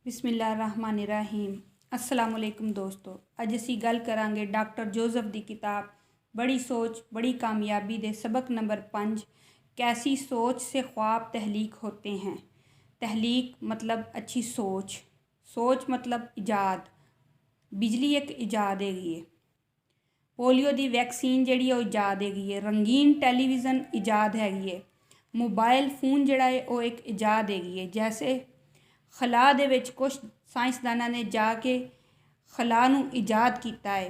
बिस्मिल्लाहिर्रहमानिर्रहीम। अस्सलामुअलैकुम दोस्तों, अज असी गल करांगे डॉक्टर जोसेफ की किताब बड़ी सोच बड़ी कामयाबी दे सबक नंबर 5 कैसी सोच से ख्वाब तहलीक होते हैं। तहलीक मतलब अच्छी सोच, सोच मतलब इजाद। बिजली एक इजाद हैगी है। पोलियो की वैक्सीन जी इजाद हैगी है। रंगीन टैलीविज़न इजाद हैगी है। मोबाइल फोन जड़ा है वो एक इजाद हैगी है। जैसे खला दे विच कुछ साइंसदाना ने जाके खला नूं इजाद किया है।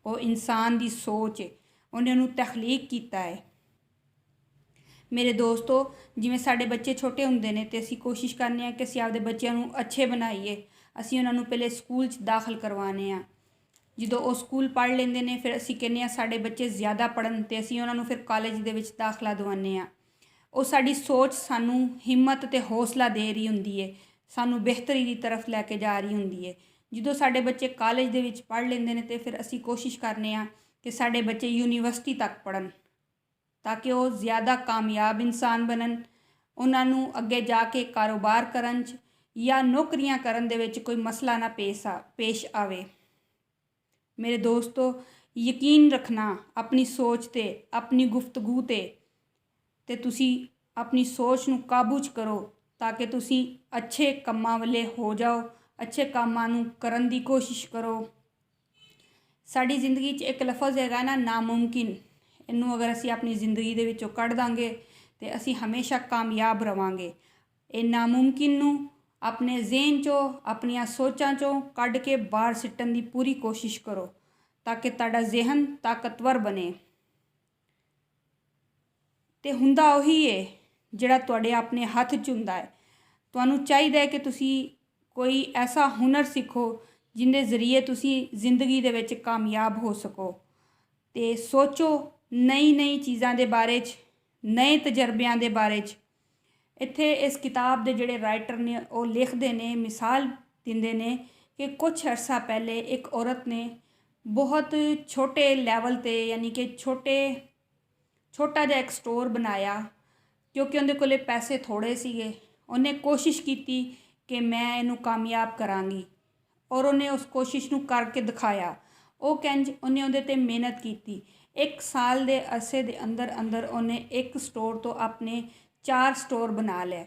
वो इंसान की सोच है, उन्हें उन्होंने तखलीक किया है। मेरे दोस्तों, जिमें साडे बच्चे छोटे होंदे ने ते असी कोशिश करने कि असी आपदे बच्चों नूं अच्छे बनाइए। असी उन्होंने पहले स्कूल च दाखिल करवाने आ। जो वो स्कूल पढ़ लेंदे ने फिर असी कहने साडे बच्चे ज़्यादा पढ़न ते असी उन्होंने फिर कॉलेज दे विच दाखला दवाने आ। वो साडी सोच सानू हिम्मत ते हौसला दे रही हुंदी है, सानू बेहतरी की तरफ लैके जा रही हुंदी है। जो साडे बच्चे कॉलेज दे विच पढ़ लेंदे ने ते फिर असी कोशिश करने आ कि साडे बच्चे यूनीवर्सिटी तक पढ़न ताकि वो ज़्यादा कामयाब इंसान बनन। उन्होंने अगे जाके कारोबार करन या नौकरियां करन दे विच कोई मसला ना पेश आवे। मेरे दोस्तों, यकीन रखना अपनी सोच ते अपनी गुफ्तगू ते तुसी अपनी सोच नूं काबू च करो ताकि तुसी अच्छे कामां वाले हो जाओ, अच्छे कामां नूं करन दी कोशिश करो। साड़ी जिंदगी च एक लफज हैगा ना, नामुमकिन। इनू अगर असी अपनी जिंदगी दे विचों कढ़ दांगे तो असी हमेशा कामयाब रवांगे। ये नामुमकिन नूं अपने ज़हन चो अपनिया सोचां चो कढ़ के बाहर सिट्टन की पूरी कोशिश करो ताकि तुहाडा ज़हन ताकतवर बने। तो हुंदा उही है जिहड़ा तुहाडे अपने हत्थ च हुंदा है। तुहानू चाहिए कि तुसी कोई ऐसा हुनर सीखो जिंदे जरिए तुसी जिंदगी दे विच कामयाब हो सको। तो सोचो नई नई चीज़ों के बारे च, नए तजर्बियां के बारे च। इत्थे इस किताब के जिहड़े राइटर ने वो लिखते ने, मिसाल दिंदे ने कि कुछ अर्सा पहले एक औरत ने बहुत छोटे लैवल ते यानी कि छोटा जिहा एक स्टोर बनाया क्योंकि उहदे कोले पैसे थोड़े सीगे। उन्हें कोशिश की कि मैं इनू कामयाब करांगी और उन्हें उस कोशिश नू करके दिखाया। वो कंज उन्हें उहदे ते मेहनत की। 1 साल के अरसे के अंदर अंदर उन्हें एक स्टोर तो अपने 4 स्टोर बना लिया।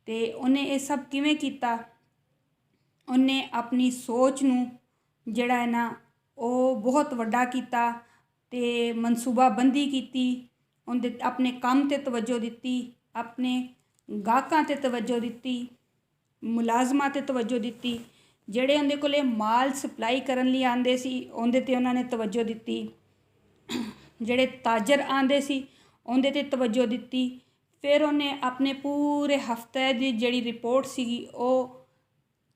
तो उन्हें ये सब किवें कीता? उन्हें अपनी सोच नू जिहड़ा है ना वो बहुत वड्डा कीता ते मनसूबाबंदी की। उनके अपने काम ते तवज्जो दी, अपने गाहकां ते तवज्जो दी, मुलाजमां ते तवज्जो दी। जिहड़े उनके कोले माल सप्लाई करन लई आंदे सी उनदे ते उन्होंने तवज्जो दी। जिहड़े ताजर आंदे सी उनदे ते तवज्जो दी। फिर उन्हें अपने पूरे हफ्ते की जिहड़ी रिपोर्ट सीगी वो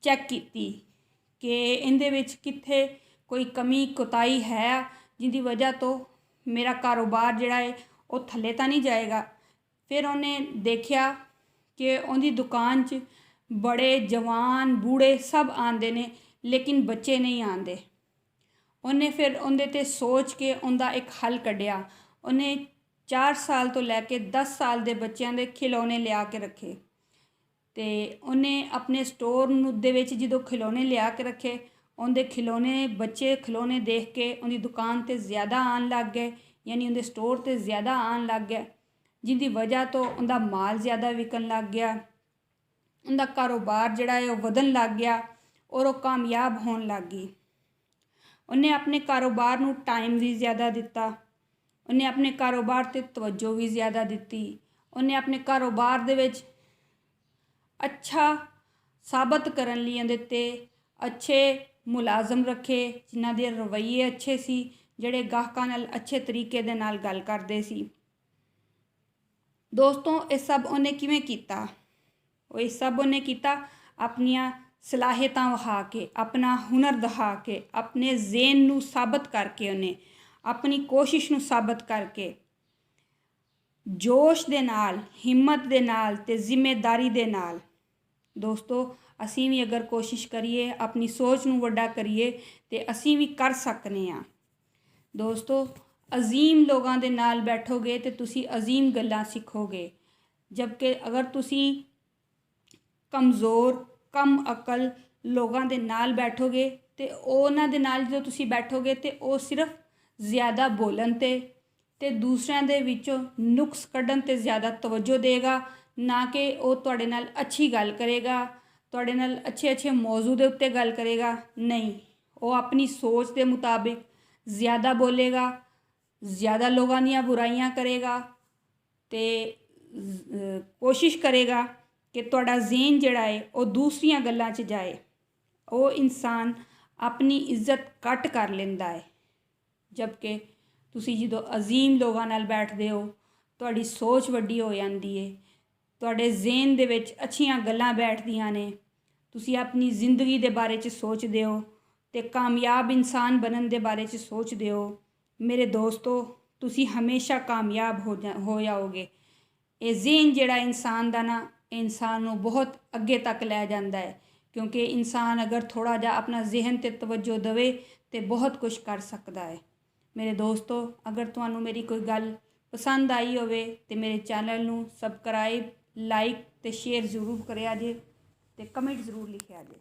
चैक की कि इहदे विच कित्थे कोई कमी कोताही है जिंदी वजह तो मेरा कारोबार जिहड़ा है वो थल्ले तो नहीं जाएगा। फिर उन्हें देखा कि उनकी दुकान च बड़े जवान बूढ़े सब आंदे ने लेकिन बच्चे नहीं आंदे। उन्हें फिर उनदे ते सोच के उनका एक हल कढ़िया। उन्हें 4 साल तो लैके 10 साल के बच्चों के खिलौने लिया के रखे। तो उन्हें अपने स्टोर दे विच जो खिलौने लिया के रखे उनके खिलौने बच्चे खिलौने देख के उनकी दुकान ते ज़्यादा आन लग गए, यानी उनके स्टोर ते ज़्यादा आन लग गए जिंदी वजह तो उनका माल ज़्यादा विकन लग गया, उनका कारोबार जिहड़ा है वो वधन लग गया और वो कामयाब होन लग गई। उन्हें अपने कारोबार नूं टाइम भी ज़्यादा दिता, उन्हें अपने कारोबार ते तवज्जो भी ज़्यादा दी, उन्हें अपने कारोबार दे विच अच्छा साबित करन लई उहदे ते अच्छे मुलाजम रखे जिन्हां दे रवैये अच्छे सी, जिहड़े गाहकां नाल अच्छे तरीके दे नाल गल करदे सी। दोस्तों, ये सब उन्हें किवें कीता? ये सब उन्हें कीता अपनियां सलाहियतां वहा के, अपना हुनर दिखा के, अपने ज़हन नूं साबित करके, उन्हें अपनी कोशिश नूं साबित करके, जोश दे नाल, हिम्मत दे नाल ते जिम्मेदारी दे नाल। दोस्तों, असी भी अगर कोशिश करिए अपनी सोच नूं वड्डा करिए तो असी भी कर सकने आ। दोस्तों, अजीम लोगों के नाल बैठोगे तो तुसी अजीम गल्लां सीखोगे, जबकि अगर तुसी कमज़ोर ਕਮ ਅਕਲ ਲੋਕਾਂ ਦੇ ਨਾਲ ਬੈਠੋਗੇ ਤੇ ਉਹਨਾਂ ਦੇ ਨਾਲ ਜਦੋਂ ਤੁਸੀਂ ਬੈਠੋਗੇ ਤੇ ਉਹ ਸਿਰਫ ਜ਼ਿਆਦਾ ਬੋਲਣ ਤੇ ਦੂਸਰਿਆਂ ਦੇ ਵਿੱਚੋਂ ਨੁਕਸ ਕੱਢਣ 'ਤੇ ਜ਼ਿਆਦਾ ਤਵੱਜੋ ਦੇਗਾ, ਨਾ ਕਿ ਉਹ ਤੁਹਾਡੇ ਨਾਲ ਅੱਛੀ ਗੱਲ ਕਰੇਗਾ, ਤੁਹਾਡੇ ਨਾਲ ਅੱਛੇ ਮੌਜੂ ਦੇ ਉੱਤੇ ਗੱਲ ਕਰੇਗਾ। ਨਹੀਂ, ਉਹ ਆਪਣੀ ਸੋਚ ਦੇ ਮੁਤਾਬਿਕ ਜ਼ਿਆਦਾ ਬੋਲੇਗਾ, ਜ਼ਿਆਦਾ ਲੋਕਾਂ ਦੀਆਂ ਬੁਰਾਈਆਂ ਕਰੇਗਾ ਤੇ ਕੋਸ਼ਿਸ਼ ਕਰੇਗਾ ਕਿ ਤੁਹਾਡਾ ਜ਼ਿਹਨ ਜਿਹੜਾ ਹੈ ਉਹ ਦੂਸਰੀਆਂ ਗੱਲਾਂ 'ਚ ਜਾਏ। ਉਹ ਇਨਸਾਨ ਆਪਣੀ ਇੱਜ਼ਤ ਘੱਟ ਕਰ ਲੈਂਦਾ ਹੈ। ਜਦਕਿ ਤੁਸੀਂ ਜਦੋਂ ਅਜ਼ੀਮ ਲੋਕਾਂ ਨਾਲ ਬੈਠਦੇ ਹੋ, ਤੁਹਾਡੀ ਸੋਚ ਵੱਡੀ ਹੋ ਜਾਂਦੀ ਹੈ, ਤੁਹਾਡੇ ਜ਼ਿਹਨ ਦੇ ਵਿੱਚ ਅੱਛੀਆਂ ਗੱਲਾਂ ਬੈਠਦੀਆਂ ਨੇ, ਤੁਸੀਂ ਆਪਣੀ ਜ਼ਿੰਦਗੀ ਦੇ ਬਾਰੇ 'ਚ ਸੋਚਦੇ ਹੋ ਤੇ ਕਾਮਯਾਬ ਇਨਸਾਨ ਬਣਨ ਦੇ ਬਾਰੇ 'ਚ ਸੋਚਦੇ ਹੋ। ਮੇਰੇ ਦੋਸਤੋ, ਤੁਸੀਂ ਹਮੇਸ਼ਾ ਕਾਮਯਾਬ ਹੋ ਜਾਓਗੇ। ਇਹ ਜ਼ਿਹਨ ਜਿਹੜਾ ਇਨਸਾਨ ਦਾ ਨਾ, ਇਨਸਾਨ ਨੂੰ ਬਹੁਤ ਅੱਗੇ ਤੱਕ ਲੈ ਜਾਂਦਾ ਹੈ, ਕਿਉਂਕਿ ਇਨਸਾਨ ਅਗਰ ਥੋੜ੍ਹਾ ਜਿਹਾ ਆਪਣਾ ਜ਼ਿਹਨ 'ਤੇ ਤਵੱਜੋ ਦੇਵੇ ਤੇ ਬਹੁਤ ਕੁਝ ਕਰ ਸਕਦਾ ਹੈ। ਮੇਰੇ ਦੋਸਤੋ, ਅਗਰ ਤੁਹਾਨੂੰ ਮੇਰੀ ਕੋਈ ਗੱਲ ਪਸੰਦ ਆਈ ਹੋਵੇ ਤੇ ਮੇਰੇ ਚੈਨਲ ਨੂੰ ਸਬਸਕ੍ਰਾਈਬ, ਲਾਈਕ ਤੇ ਸ਼ੇਅਰ ਜ਼ਰੂਰ ਕਰਿਆ ਜੇ ਤੇ ਕਮੈਂਟ ਜ਼ਰੂਰ ਲਿਖਿਆ ਜੇ।